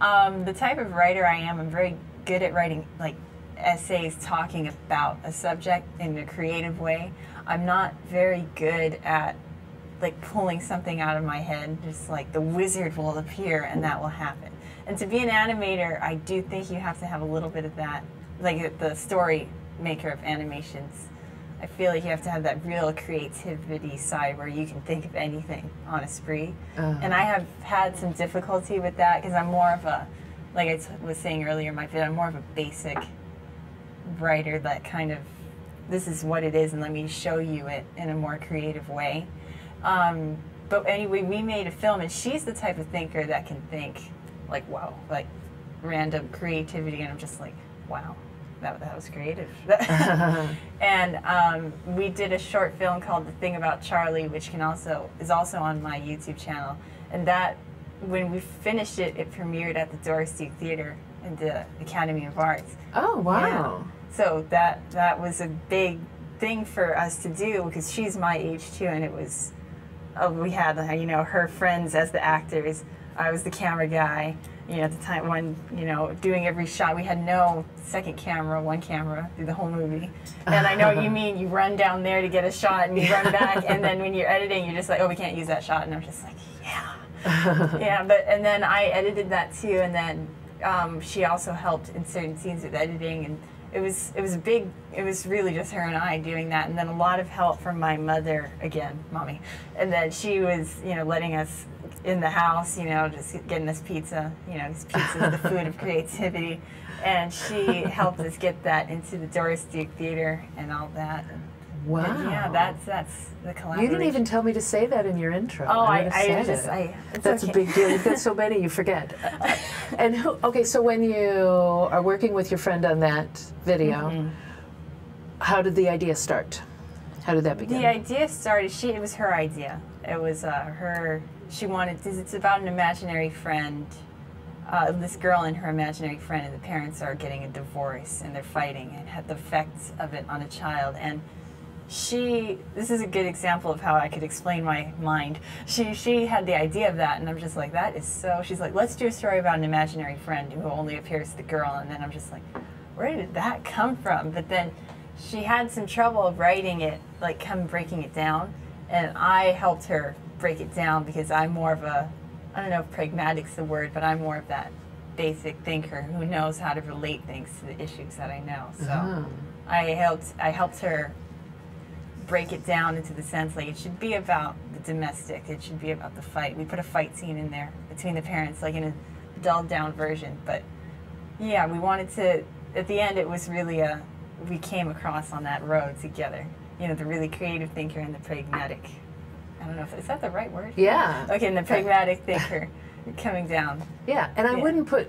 [SPEAKER 2] and the type of writer I am, I'm very good at writing like essays talking about a subject in a creative way. I'm not very good at like pulling something out of my head, just like the wizard will appear and that will happen. And to be an animator, I do think you have to have a little bit of that, like the story maker of animations. I feel like you have to have that real creativity side where you can think of anything on a spree. And I have had some difficulty with that because I'm more of a, like I was saying earlier in my video, I'm more of a basic writer that kind of, this is what it is and let me show you it in a more creative way. But anyway, we made a film, and she's the type of thinker that can think like, wow, like random creativity, and I'm just like, wow, that was creative. And we did a short film called The Thing About Charlie, which is also on my YouTube channel. And that, when we finished it, it premiered at the Doris Duke Theater in the Academy of Arts.
[SPEAKER 1] Oh, wow.
[SPEAKER 2] So that was a big thing for us to do, because she's my age too, and it was, we had, you know, her friends as the actors. I was the camera guy, you know, at the time when, you know, doing every shot. We had no second camera, one camera through the whole movie. And I know what you mean, you run down there to get a shot and you run back, and then when you're editing, you're just like, oh, we can't use that shot. And I'm just like, yeah. Yeah, and then I edited that too, and then she also helped in certain scenes with editing, and it was really just her and I doing that, and then a lot of help from my mother, again, mommy, and then she was, you know, letting us in the house, you know, just getting us pizza, you know, because pizza is the food of creativity, and she helped us get that into the Doris Duke Theater and all that.
[SPEAKER 1] Wow.
[SPEAKER 2] And yeah, that's the collaboration.
[SPEAKER 1] You didn't even tell me to say that in your intro.
[SPEAKER 2] Oh,
[SPEAKER 1] That's
[SPEAKER 2] okay.
[SPEAKER 1] a big deal. You've got so many, you forget. And okay, so when you are working with your friend on that video, how did the idea start? How did that begin?
[SPEAKER 2] The idea started, it was her idea. It was she wanted, it's about an imaginary friend, this girl and her imaginary friend, and the parents are getting a divorce, and they're fighting, and had the effects of it on a child. And this is a good example of how I could explain my mind. She had the idea of that, and I'm just like, that is so, she's like, let's do a story about an imaginary friend who only appears to the girl, and then I'm just like, where did that come from? But then she had some trouble writing it, like breaking it down, and I helped her break it down, because I'm more of a, I don't know if pragmatic's the word, but I'm more of that basic thinker who knows how to relate things to the issues that I know. So I helped her break it down into the sense, like, it should be about the domestic, it should be about the fight. We put a fight scene in there between the parents, like in a dulled down version. But yeah, we wanted to, at the end, it was really we came across on that road together. You know, the really creative thinker and the pragmatic, I don't know, is that the right word?
[SPEAKER 1] Yeah.
[SPEAKER 2] Okay, and the pragmatic thinker coming down.
[SPEAKER 1] Yeah, and I wouldn't put,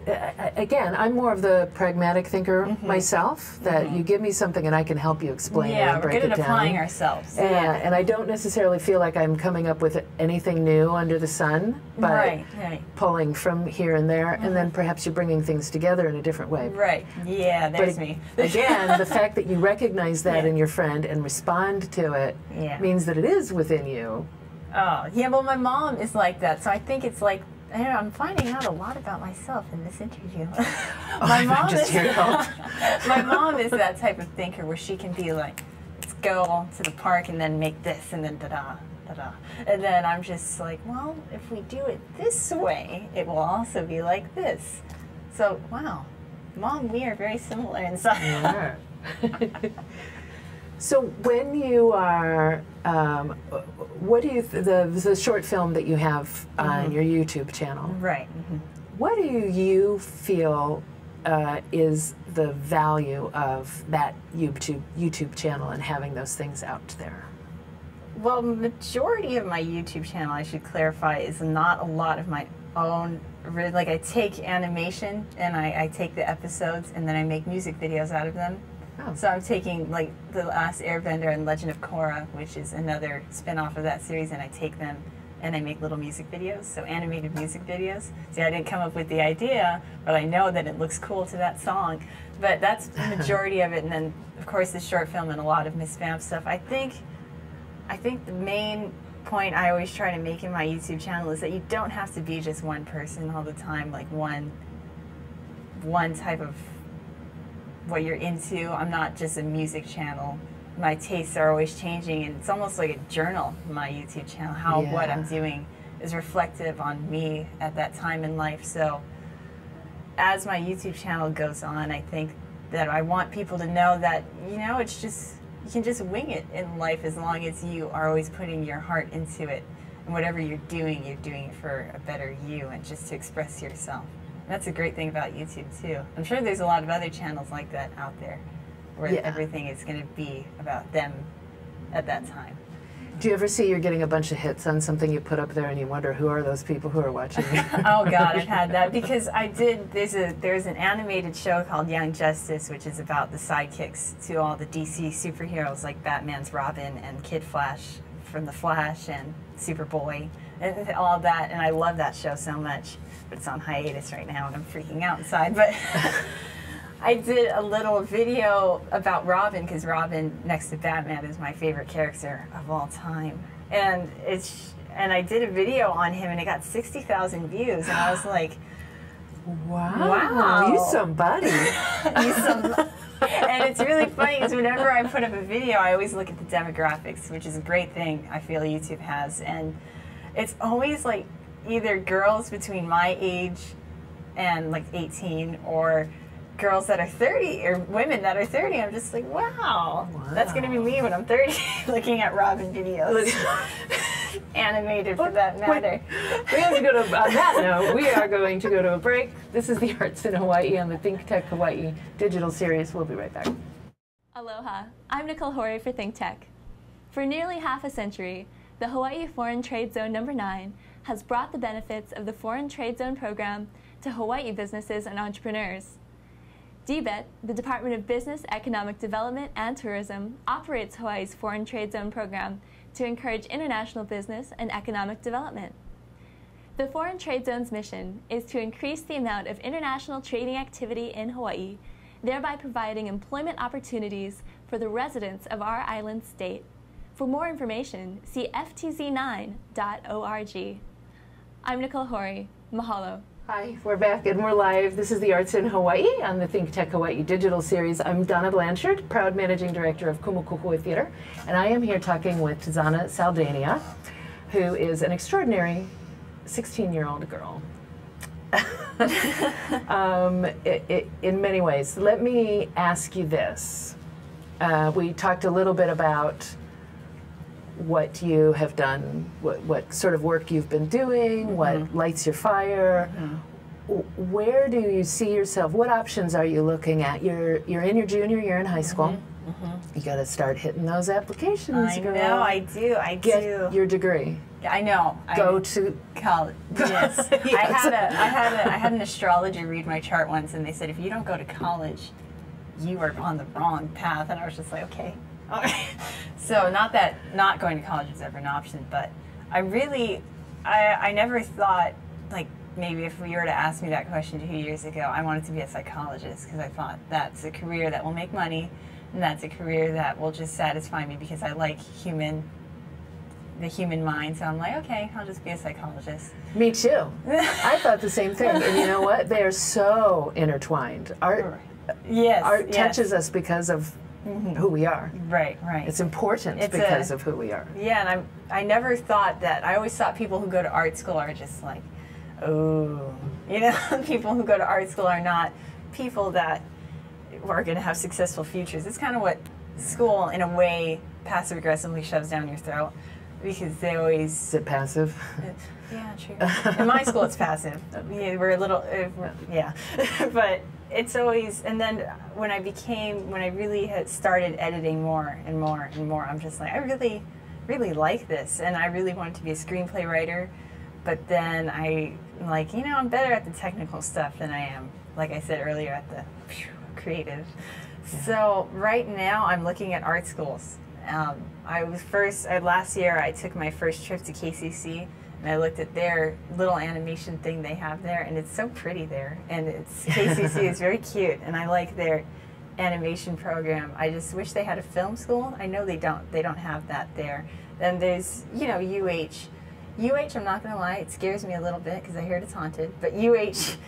[SPEAKER 1] again, I'm more of the pragmatic thinker myself, that you give me something and I can help you explain it and break it down.
[SPEAKER 2] We're good at applying ourselves.
[SPEAKER 1] And I don't necessarily feel like I'm coming up with anything new under the sun, but pulling from here and there, and then perhaps you're bringing things together in a different way.
[SPEAKER 2] Right, yeah, there's me.
[SPEAKER 1] Again, the fact that you recognize that in your friend and respond to it means that it is within you.
[SPEAKER 2] Oh, yeah, well, my mom is like that, so I think it's like, I don't know, I'm finding out a lot about myself in this interview. My mom is that type of thinker where she can be like, let's go to the park and then make this, and then da-da, da-da. And then I'm just like, well, if we do it this way, it will also be like this. So, wow, Mom, we are very similar inside.
[SPEAKER 1] So when you are, what do you, the short film that you have on your YouTube channel,
[SPEAKER 2] right?
[SPEAKER 1] What do you feel is the value of that YouTube channel and having those things out there?
[SPEAKER 2] Well, majority of my YouTube channel, I should clarify, is not a lot of my own. Like, I take animation and I take the episodes and then I make music videos out of them. So I'm taking, like, The Last Airbender and Legend of Korra, which is another spin-off of that series, and I take them and I make little music videos, so animated music videos. See, I didn't come up with the idea, but I know that it looks cool to that song. But that's the majority of it, and then, of course, the short film and a lot of Miss Vamp stuff. I think the main point I always try to make in my YouTube channel is that you don't have to be just one person all the time, like one type of what you're into. I'm not just a music channel. My tastes are always changing, and it's almost like a journal, my YouTube channel. How what I'm doing is reflective on me at that time in life. So as my YouTube channel goes on, I think that I want people to know that, you know, it's just, you can just wing it in life as long as you are always putting your heart into it. And whatever you're doing it for a better you and just to express yourself. That's a great thing about YouTube too. I'm sure there's a lot of other channels like that out there where everything is going to be about them at that time.
[SPEAKER 1] Do you ever see you're getting a bunch of hits on something you put up there and you wonder who are those people who are watching you?
[SPEAKER 2] Oh God, I've had that, because there's an animated show called Young Justice, which is about the sidekicks to all the DC superheroes like Batman's Robin and Kid Flash from The Flash and Superboy and all that, and I love that show so much. But it's on hiatus right now and I'm freaking out inside. But I did a little video about Robin, because Robin, next to Batman, is my favorite character of all time. And I did a video on him, and it got 60,000 views, and I was like, wow.
[SPEAKER 1] You somebody.
[SPEAKER 2] And it's really funny because whenever I put up a video, I always look at the demographics, which is a great thing I feel YouTube has. And it's always like either girls between my age and like 18 or girls that are 30 or women that are 30. I'm just like, wow. That's going to be me when I'm 30 looking at Robin videos. Animated for that matter.
[SPEAKER 1] We have to go to, on that note, we are going to go to a break. This is the Arts in Hawaii on the ThinkTech Hawaii digital series. We'll be right back.
[SPEAKER 5] Aloha, I'm Nicole Horry for ThinkTech. For nearly half a century, the Hawaii Foreign Trade Zone No. 9 has brought the benefits of the Foreign Trade Zone program to Hawaii businesses and entrepreneurs. DBET, the Department of Business, Economic Development, and Tourism, operates Hawaii's Foreign Trade Zone program to encourage international business and economic development. The Foreign Trade Zone's mission is to increase the amount of international trading activity in Hawaii, thereby providing employment opportunities for the residents of our island state. For more information, see ftz9.org. I'm Nicole Horry. Mahalo.
[SPEAKER 1] Hi, we're back and we're live. This is the Arts in Hawaii on the ThinkTech Hawaii digital series. I'm Donna Blanchard, proud managing director of Kumu Theater, and I am here talking with Tzana Saldania, who is an extraordinary 16-year-old girl. In many ways. Let me ask you this. We talked a little bit about what you have done, what sort of work you've been doing, what lights your fire. Where do you see yourself? What options are you looking at? You're in your junior year in high school. You got to start hitting those applications.
[SPEAKER 2] I know, I do.
[SPEAKER 1] Get your degree.
[SPEAKER 2] I know.
[SPEAKER 1] Go to
[SPEAKER 2] college. Yes. I had an astrologer read my chart once, and they said if you don't go to college, you are on the wrong path. And I was just like, okay. So not that not going to college is ever an option, but I never thought, like, maybe if you were to ask me that question 2 years ago, I wanted to be a psychologist because I thought that's a career that will make money and that's a career that will just satisfy me because I like the human mind. So I'm like, okay, I'll just be a psychologist.
[SPEAKER 1] Me too. I thought the same thing. And you know what? They are so intertwined. Art touches us because of who we are.
[SPEAKER 2] Right.
[SPEAKER 1] It's important because of who we are.
[SPEAKER 2] Yeah, and I never thought that. I always thought people who go to art school are just like, oh, you know, people who go to art school are not people that are going to have successful futures. It's kind of what school, in a way, passive-aggressively shoves down your throat because they always...
[SPEAKER 1] Is it passive?
[SPEAKER 2] Yeah, true. In my school, it's passive. Yeah, we're a little... yeah. But it's always... And then when I really had started editing more and more and more, I'm just like, I really, really like this. And I really wanted to be a screenplay writer. But then I'm like, you know, I'm better at the technical stuff than I am, like I said earlier, at the creative. Yeah. So right now I'm looking at art schools. Last year I took my first trip to KCC and I looked at their little animation thing they have there, and it's so pretty there. And KCC is very cute, and I like their animation program. I just wish they had a film school. I know they don't have that there. Then there's, you know, UH, I'm not going to lie, it scares me a little bit because I heard it's haunted, but UH,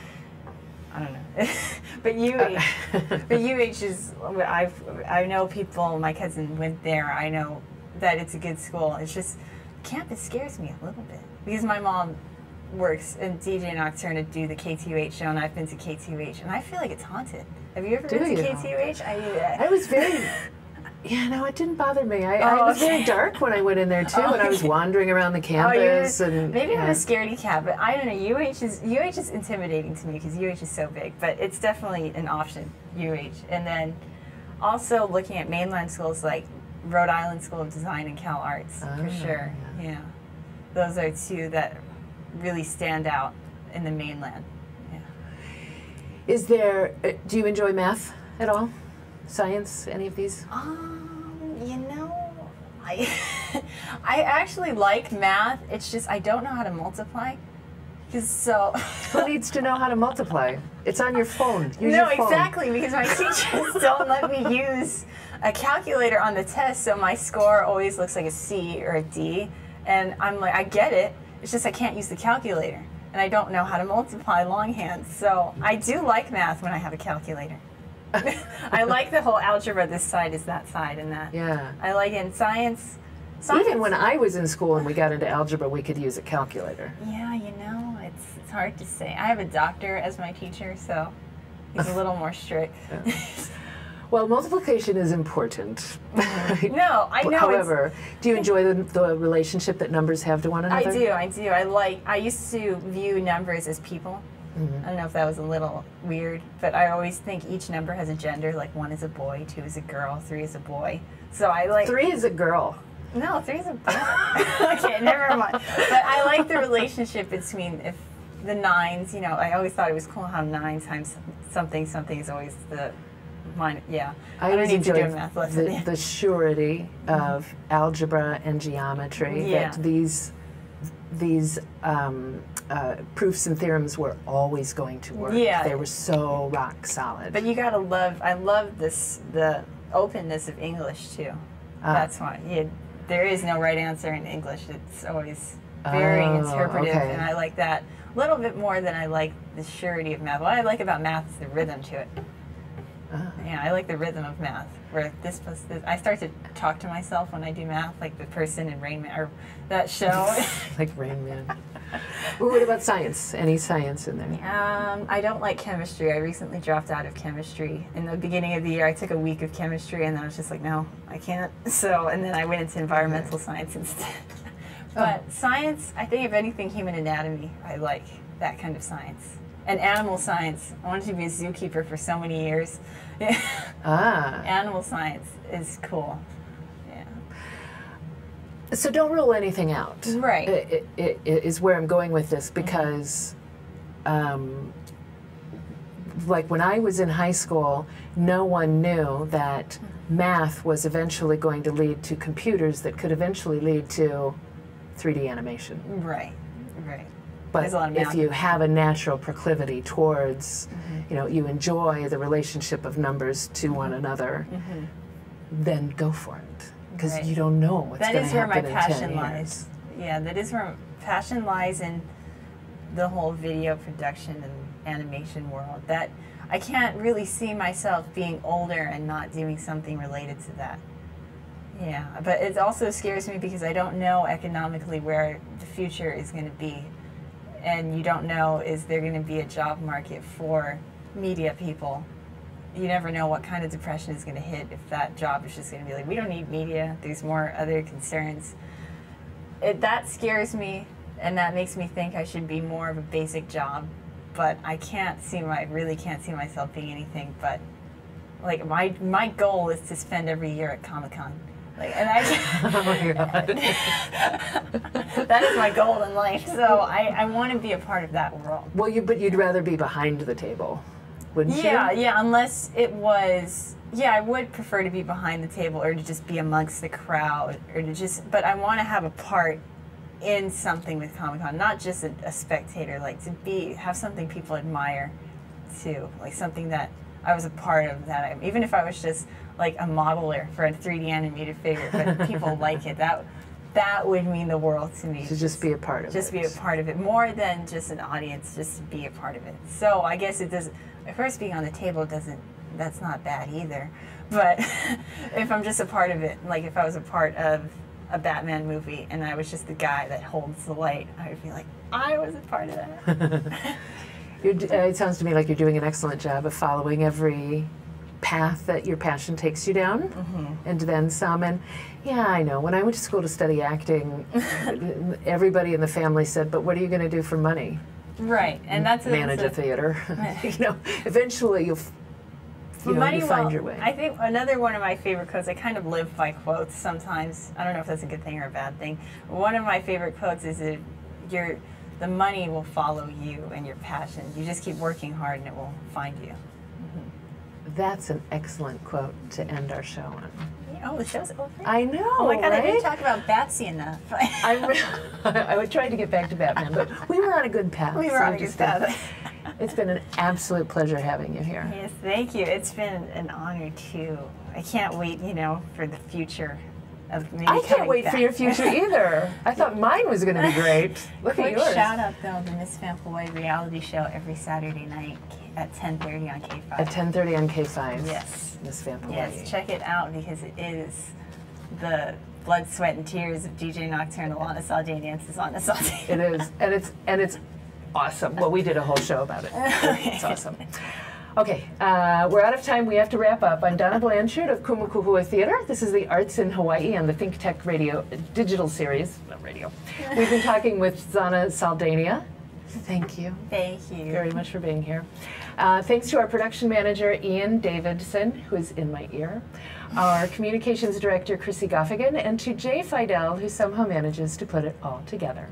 [SPEAKER 2] I don't know. but UH is, I know people, my cousin went there, I know that it's a good school. It's just, campus scares me a little bit because my mom works in DJ Nocturne to do the KTUH show, and I've been to KTUH, and I feel like it's haunted. Have you ever been to KTUH?
[SPEAKER 1] I was very... Yeah, no, it didn't bother me. I was very dark when I went in there too, and I was wandering around the campus.
[SPEAKER 2] Maybe I'm a scaredy cat, but I don't know. UH is intimidating to me because UH is so big, but it's definitely an option, UH. And then also looking at mainland schools like Rhode Island School of Design and Cal Arts, for sure. Yeah, those are two that really stand out in the mainland. Yeah.
[SPEAKER 1] Do you enjoy math at all? Science, any of these?
[SPEAKER 2] You know, I actually like math. It's just I don't know how to multiply. So
[SPEAKER 1] Who needs to know how to multiply? It's on your phone. Use
[SPEAKER 2] no,
[SPEAKER 1] your phone.
[SPEAKER 2] exactly, because my teachers don't let me use a calculator on the test, so my score always looks like a C or a D. And I'm like, I get it. It's just I can't use the calculator, and I don't know how to multiply longhand. So I do like math when I have a calculator. I like the whole algebra. This side is that side, and that.
[SPEAKER 1] Yeah.
[SPEAKER 2] I like it in science.
[SPEAKER 1] Even when I was in school and we got into algebra, we could use a calculator.
[SPEAKER 2] Yeah, you know, it's hard to say. I have a doctor as my teacher, so he's a little more strict.
[SPEAKER 1] Yeah. Well, multiplication is important.
[SPEAKER 2] No, I know.
[SPEAKER 1] However, do you enjoy the relationship that numbers have to one another?
[SPEAKER 2] I do. I used to view numbers as people. I don't know if that was a little weird, but I always think each number has a gender, like 1 is a boy, 2 is a girl, 3 is a boy. So I like...
[SPEAKER 1] 3 is a girl.
[SPEAKER 2] No, 3 is a boy. Okay, never mind. But I like the relationship between if the nines, you know, I always thought it was cool how 9 times something is always the... Mine, yeah. I don't need to do a math lesson.
[SPEAKER 1] The surety of algebra and geometry, that these proofs and theorems were always going to work.
[SPEAKER 2] Yeah.
[SPEAKER 1] They were so rock solid.
[SPEAKER 2] But you gotta love, I love the openness of English too. That's why. There is no right answer in English. It's always very interpretive, and I like that a little bit more than I like the surety of math. What I like about math is the rhythm to it. Yeah, I like the rhythm of math. Where this plus this, I start to talk to myself when I do math, like the person in Rain Man, or that show.
[SPEAKER 1] Like Rain Man. Well, what about science? Any science in there?
[SPEAKER 2] I don't like chemistry. I recently dropped out of chemistry. In the beginning of the year, I took a week of chemistry, and then I was just like, no, I can't. So, and then I went into environmental science instead. But science, I think if anything, human anatomy, I like that kind of science. And animal science. I wanted to be a zookeeper for so many years. Animal science is cool. Yeah.
[SPEAKER 1] So don't rule anything out.
[SPEAKER 2] Right.
[SPEAKER 1] It is where I'm going with this, because like when I was in high school, no one knew that math was eventually going to lead to computers that could eventually lead to 3D animation.
[SPEAKER 2] Right, right.
[SPEAKER 1] But if you have a natural proclivity towards, you know, you enjoy the relationship of numbers to one another, then go for it. Because you don't know what's going to happen in 10 years. That is where my passion lies.
[SPEAKER 2] Yeah, that is where passion lies, in the whole video production and animation world. That I can't really see myself being older and not doing something related to that. Yeah, but it also scares me because I don't know economically where the future is going to be. And you don't know, is there going to be a job market for media people? You never know what kind of depression is going to hit if that job is just going to be like, we don't need media, there's more other concerns. That scares me, and that makes me think I should be more of a basic job, but I really can't see myself being anything but, like, my goal is to spend every year at Comic-Con. Like, and
[SPEAKER 1] oh my God.
[SPEAKER 2] That is my goal in life. So I want to be a part of that world.
[SPEAKER 1] Well, but you'd rather be behind the table, wouldn't you?
[SPEAKER 2] Yeah, unless it was. Yeah, I would prefer to be behind the table, or to just be amongst the crowd, or to just. But I want to have a part in something with Comic-Con, not just a spectator. Like to have something people admire, too. Like something that I was a part of. Even if I was just like a modeler for a 3D animated figure, but people like it. That would mean the world to me.
[SPEAKER 1] To just be a part of it.
[SPEAKER 2] Just be a part of it, more than just an audience, just to be a part of it. So I guess it does. At first, being on the table that's not bad either. But if I'm just a part of it, like if I was a part of a Batman movie and I was just the guy that holds the light, I would be like, I was a part of that.
[SPEAKER 1] It sounds to me like you're doing an excellent job of following every path that your passion takes you down, and then some. And yeah, I know, when I went to school to study acting, everybody in the family said, but what are you going to do for money?
[SPEAKER 2] Right, and that's
[SPEAKER 1] manage a theater. You know, eventually you find your way.
[SPEAKER 2] I think another one of my favorite quotes, I kind of live by quotes sometimes. I don't know if that's a good thing or a bad thing. One of my favorite quotes is that the money will follow you and your passion. You just keep working hard and it will find you.
[SPEAKER 1] That's an excellent quote to end our show on.
[SPEAKER 2] Yeah. Oh, the show's over?
[SPEAKER 1] I know,
[SPEAKER 2] Oh my God,
[SPEAKER 1] right?
[SPEAKER 2] I didn't talk about Batsy enough.
[SPEAKER 1] I would try to get back to Batman, but we were on a good path.
[SPEAKER 2] We were
[SPEAKER 1] so
[SPEAKER 2] on a good path.
[SPEAKER 1] It's been an absolute pleasure having you here.
[SPEAKER 2] Yes, thank you. It's been an honor too. I can't wait, for the future of maybe
[SPEAKER 1] I can't
[SPEAKER 2] coming
[SPEAKER 1] wait
[SPEAKER 2] back.
[SPEAKER 1] for your future either. I thought mine was going to be great. Look at
[SPEAKER 2] Quick
[SPEAKER 1] yours.
[SPEAKER 2] shout out though, the Miss Vamp Hawaii reality show every Saturday night at 10:30 on K5.
[SPEAKER 1] At 10:30 on K5.
[SPEAKER 2] Yes.
[SPEAKER 1] Miss Vamp Hawaii.
[SPEAKER 2] Yes, check it out because it is the blood, sweat, and tears of DJ Nocturne, Donna Saldania, and Tzana Saldania.
[SPEAKER 1] It is, and it's awesome. Well, we did a whole show about it. It's awesome. Okay, we're out of time. We have to wrap up. I'm Donna Blanchard of Kumu Kahua Theater. This is the Arts in Hawaii on the ThinkTech radio digital series. Not radio. We've been talking with Tzana Saldania. Thank you.
[SPEAKER 2] Thank you
[SPEAKER 1] very much for being here. Thanks to our production manager, Ian Davidson, who is in my ear, our communications director, Chrissy Goffigan, and to Jay Fidel, who somehow manages to put it all together.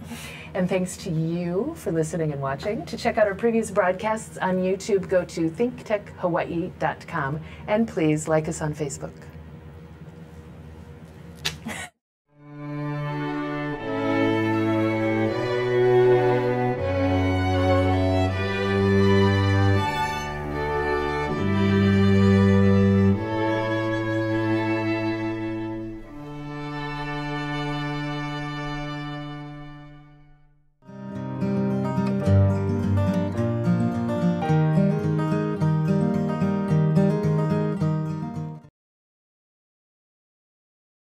[SPEAKER 1] And thanks to you for listening and watching. To check out our previous broadcasts on YouTube, go to thinktechhawaii.com, and please like us on Facebook.